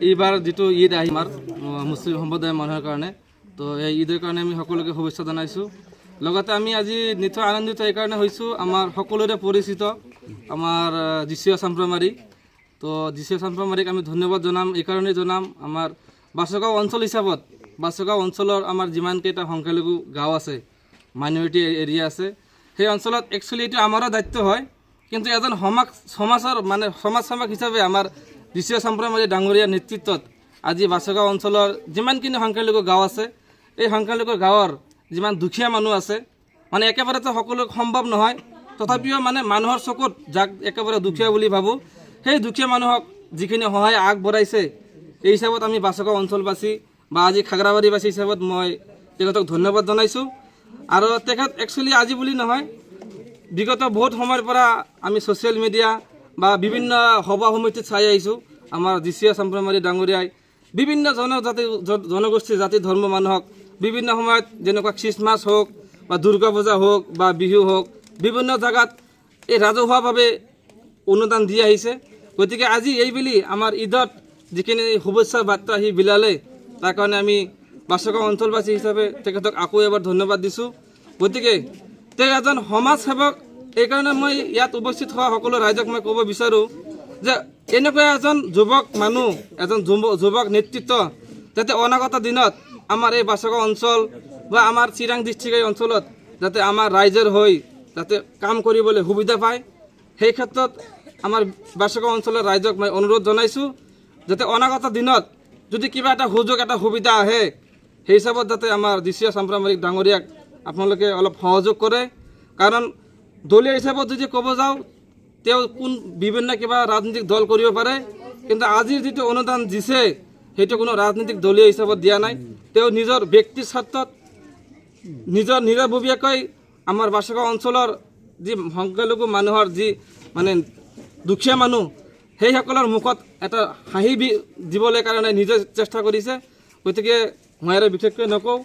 এইবাৰ যিটো ঈদ আহি আমাৰ মুছলিম সম্প্ৰদায়ৰ মানুহৰ কাৰণে তো এই ঈদৰ কাৰণে আমি সকলোকে শুভেচ্ছা জনাইছোঁ লগতে আমি আজি নিশ্চয় আনন্দিত এইকাৰণে হৈছোঁ আমাৰ সকলোৰে পৰিচিত আমাৰ জিচিঅ চাম্প্ৰমাৰী তো জিচিঅ চাম্প্ৰমাৰীক আমি ধন্যবাদ জনাম এইকাৰণেই জনাম আমাৰ বাছগাঁও অঞ্চল হিচাপত বাছগাঁও অঞ্চলৰ আমাৰ যিমানকেইটা সংখ্যালঘু গাঁও আছে মাইনৰিটি এৰিয়া আছে সেই অঞ্চলত একচুৱেলি এইটো আমাৰো দায়িত্ব হয় কিন্তু এজন সমাজৰ মানে সমাজসেৱক হিচাপে আমাৰ জিচিঅ চাম্প্ৰমাৰী ডাঙৰীয়াৰ নেতৃত্বত আজি বাছগাঁও অঞ্চলৰ যিমানখিনি সংখ্যালঘু গাঁও আছে এই সংখ্যালঘু গাঁৱৰ যিমান দুখীয়া মানুহ আছে মানে একেবাৰেতো সকলো সম্ভৱ নহয় তথাপিও মানে মানুহৰ চকুত যাক একেবাৰে দুখীয়া বুলি ভাবোঁ সেই দুখীয়া মানুহক যিখিনি সহায় আগবঢ়াইছে এই হিচাপত আমি বাছগাঁও অঞ্চলবাসী বা আজি খাগৰাবাৰীবাসী হিচাপত মই তেখেতক ধন্যবাদ জনাইছোঁ আৰু তেখেত একচুৱেলি আজি বুলি নহয় বিগত বহুত সময়ৰ পৰা আমি ছ'চিয়েল মিডিয়া বা বিভিন্ন সভা সমিতিত চাই আহিছোঁ আমাৰ জিচিঅ চাম্প্ৰমাৰী ডাঙৰীয়াই বিভিন্ন জনগোষ্ঠী জাতি ধৰ্ম মানুহক বিভিন্ন সময়ত যেনেকুৱা খ্ৰীষ্টমাছ হওক বা দুৰ্গা পূজা হওক বা বিহু হওক বিভিন্ন জেগাত এই ৰাজহুৱাভাৱে অনুদান দি আহিছে গতিকে আজি এইবুলি আমাৰ ঈদত যিখিনি শুভেচ্ছাৰ বাৰ্তা সি বিলালে তাৰ কাৰণে আমি বাছগাঁও অঞ্চলবাসী হিচাপে তেখেতক আকৌ এবাৰ ধন্যবাদ দিছোঁ গতিকে তেওঁ এজন সমাজসেৱক এইকাৰণে মই ইয়াত উপস্থিত হোৱা সকলো ৰাইজক মই ক'ব বিচাৰোঁ যে এনেকুৱা এজন যুৱক মানুহ এজন যুৱক নেতৃত্ব যাতে অনাগত দিনত আমাৰ এই বাছগাঁও অঞ্চল বা আমাৰ চিৰাং ডিষ্ট্ৰিক্ট এই অঞ্চলত যাতে আমাৰ ৰাইজৰ হৈ যাতে কাম কৰিবলৈ সুবিধা পায় সেই ক্ষেত্ৰত আমাৰ বাছগাঁও অঞ্চলৰ ৰাইজক মই অনুৰোধ জনাইছোঁ যাতে অনাগত দিনত যদি কিবা এটা সুযোগ এটা সুবিধা আহে সেই হিচাপত যাতে আমাৰ জিচিঅ চাম্প্ৰমাৰী ডাঙৰীয়াক আপোনালোকে অলপ সহযোগ কৰে কাৰণ দলীয় হিচাপত যদি ক'ব যাওঁ তেওঁ বিভিন্ন কিবা ৰাজনৈতিক দল কৰিব পাৰে কিন্তু আজিৰ যিটো অনুদান দিছে সেইটো কোনো ৰাজনৈতিক দলীয় হিচাপত দিয়া নাই তেওঁ নিজৰ ব্যক্তিৰ স্বাৰ্থত নিজাববীয়াকৈ আমাৰ বাছগাঁও অঞ্চলৰ যি সংখ্যালঘু মানুহৰ যি মানে দুখীয়া মানুহ সেইসকলৰ মুখত এটা হাঁহি দিবলৈ কাৰণে নিজে চেষ্টা কৰিছে গতিকে মই আৰু বিশেষকৈ নকওঁ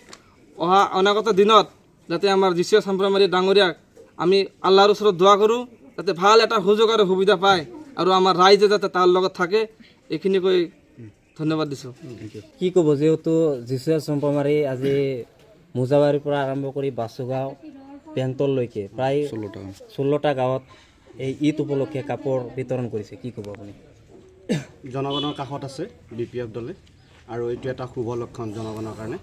অনাগত দিনত যাতে আমাৰ জিচিঅ চাম্প্ৰমাৰী ডাঙৰীয়াক আমি আল্লাহৰ ওচৰত দোৱা কৰোঁ যাতে ভাল এটা সুযোগ আৰু সুবিধা পায় আৰু আমাৰ ৰাইজে যাতে তাৰ লগত থাকে এইখিনি কৈ ধন্যবাদ দিছোঁ কি ক'ব যিহেতু জিচিঅ চাম্প্ৰমাৰী আজি মোজাবাৰীৰ পৰা আৰম্ভ কৰি বাছগাঁও পেণ্টললৈকে প্ৰায় 16টা গাঁৱত এই ঈদ উপলক্ষে কাপোৰ বিতৰণ কৰিছে কি ক'ব আপুনি জনগণৰ কাষত আছে BPF দলে আৰু এইটো এটা শুভ লক্ষণ জনগণৰ কাৰণে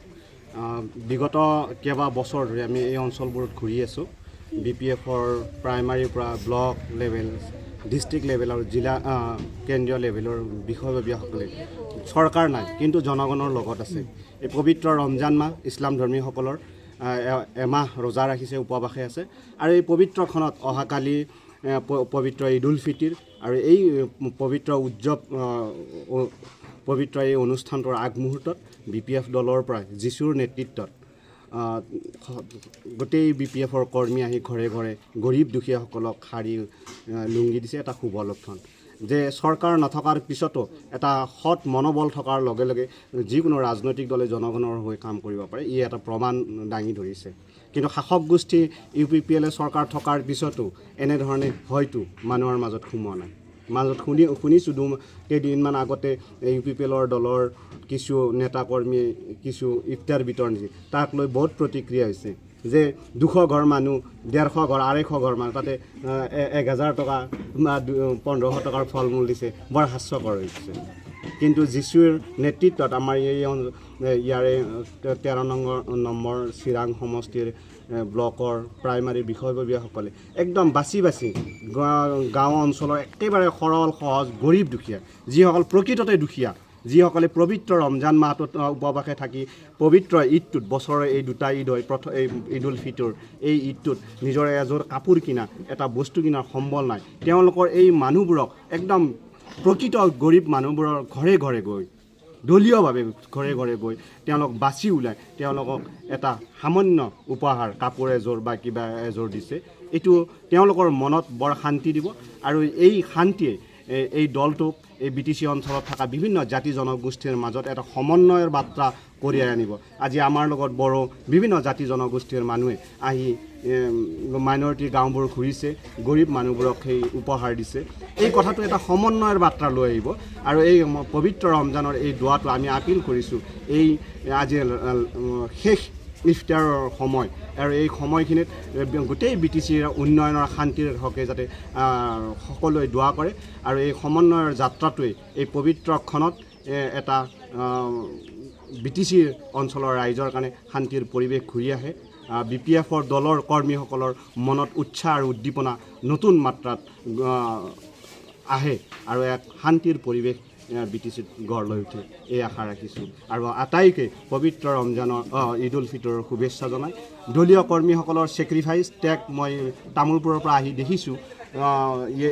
বিগত কেইবা বছৰ ধৰি আমি এই অঞ্চলবোৰত ঘূৰি আছোঁ BPFৰ প্ৰাইমাৰীৰ পৰা ব্লক লেভেল ডিষ্ট্ৰিক্ট লেভেল আৰু জিলা কেন্দ্ৰীয় লেভেলৰ বিষয়ববীয়াসকলে চৰকাৰ নাই কিন্তু জনগণৰ লগত আছে এই পবিত্ৰ ৰমজান মাহ ইছলাম ধৰ্মীসকলৰ এমাহ ৰোজা ৰাখিছে উপবাসে আছে আৰু এই পবিত্ৰখনত অহাকালি পবিত্ৰ ঈদ উল ফিতৰ আৰু এই পবিত্ৰ এই অনুষ্ঠানটোৰ আগমুহূৰ্তত BPF দলৰ পৰা জিচুৰ নেতৃত্বত গোটেই BPFৰ কৰ্মী আহি ঘৰে ঘৰে গৰীব দুখীয়াসকলক শাৰী লুংগি দিছে এটা শুভ লক্ষণ যে চৰকাৰ নথকাৰ পিছতো এটা সৎ মনোবল থকাৰ লগে লগে যিকোনো ৰাজনৈতিক দলে জনগণৰ হৈ কাম কৰিব পাৰে ই এটা প্ৰমাণ দাঙি ধৰিছে কিন্তু শাসক গোষ্ঠী UPPL চৰকাৰ থকাৰ পিছতো এনেধৰণে হয়তো মানুহৰ মাজত সোমোৱা নাই মাজত শুনিছোঁ কেইদিনমান আগতে UPPLৰ দলৰ কিছু নেতাকৰ্মীয়ে কিছু ইফতাৰ বিতৰণ দিছে তাক লৈ বহুত প্ৰতিক্ৰিয়া হৈছে যে 200 ঘৰ মানুহ 150 ঘৰ 250 ঘৰ মানুহ তাতে 1000 টকা বা 1500 টকাৰ ফল মূল দিছে বৰ হাস্যকৰ হৈছে কিন্তু জিচুৰ নেতৃত্বত আমাৰ ইয়াৰে 13 নম্বৰ চিৰাং সমষ্টিৰ ব্লকৰ প্ৰাইমাৰী বিষয়ববীয়াসকলে একদম বাছি গাঁও অঞ্চলৰ একেবাৰে সৰল সহজ গৰীব দুখীয়া যিসকল প্ৰকৃততে দুখীয়া যিসকলে পবিত্ৰ ৰমজান মাহটোত উপবাসে থাকি পবিত্ৰ ঈদটোত বছৰৰ এই দুটা ঈদ হয় প্ৰথম এই ঈদ উল ফিতৰ এই ঈদটোত নিজৰ এযোৰ কাপোৰ কিনা এটা বস্তু কিনাৰ সম্বল নাই তেওঁলোকৰ এই মানুহবোৰক একদম প্ৰকৃত গৰীব মানুহবোৰৰ ঘৰে ঘৰে গৈ দলীয়ভাৱে ঘৰে ঘৰে গৈ তেওঁলোক বাছি ওলাই তেওঁলোকক এটা সামান্য উপহাৰ কাপোৰ এযোৰ বা কিবা এযোৰ দিছে এইটো তেওঁলোকৰ মনত বৰ শান্তি দিব আৰু এই শান্তিয়ে এই দলটোক এই BTC অঞ্চলত থকা বিভিন্ন জাতি জনগোষ্ঠীৰ মাজত এটা সমন্বয়ৰ বাৰ্তা কঢ়িয়াই আনিব আজি আমাৰ লগত বড়ো বিভিন্ন জাতি জনগোষ্ঠীৰ মানুহে আহি মাইনৰিটি গাঁওবোৰ ঘূৰিছে গৰীব মানুহবোৰক সেই উপহাৰ দিছে এই কথাটো এটা সমন্বয়ৰ বাৰ্তা লৈ আহিব আৰু এই পবিত্ৰ ৰমজানৰ এই দোৱাটো আমি আপিল কৰিছোঁ এই আজি শেষ ইফতাৰৰ সময় আৰু এই সময়খিনিত গোটেই BTCৰ উন্নয়নৰ শান্তিৰ হকে যাতে সকলোৱে দোৱা কৰে আৰু এই সমন্বয়ৰ যাত্ৰাটোৱে এই পবিত্ৰ ক্ষণত এটা BTCৰ অঞ্চলৰ ৰাইজৰ কাৰণে শান্তিৰ পৰিৱেশ ঘূৰি আহে BPFৰ দলৰ কৰ্মীসকলৰ মনত উৎসাহ আৰু উদ্দীপনা নতুন মাত্ৰাত আহে আৰু এক শান্তিৰ পৰিৱেশ BTCত গঢ় লৈ উঠে এই আশা ৰাখিছোঁ আৰু আটাইকে পবিত্ৰ ৰমজানৰ ঈদ উল ফিতৰৰ শুভেচ্ছা জনাই দলীয় কৰ্মীসকলৰ ছেক্ৰিফাইচ ত্যাগ মই তামোলপুৰৰ পৰা আহি দেখিছোঁ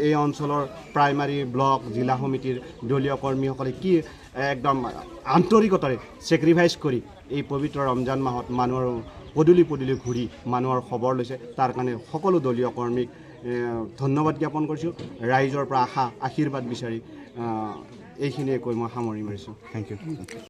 এই অঞ্চলৰ প্ৰাইমাৰী ব্লক জিলা সমিতিৰ দলীয় কৰ্মীসকলে কি একদম আন্তৰিকতাৰে ছেক্ৰিফাইচ কৰি এই পবিত্ৰ ৰমজান মাহত মানুহৰ পদূলি ঘূৰি মানুহৰ খবৰ লৈছে তাৰ কাৰণে সকলো দলীয় কৰ্মীক ধন্যবাদ জ্ঞাপন কৰিছোঁ ৰাইজৰ পৰা আশীৰ্বাদ বিচাৰি এইখিনিয়ে কৈ মই সামৰি মাৰিছোঁ থেংক ইউ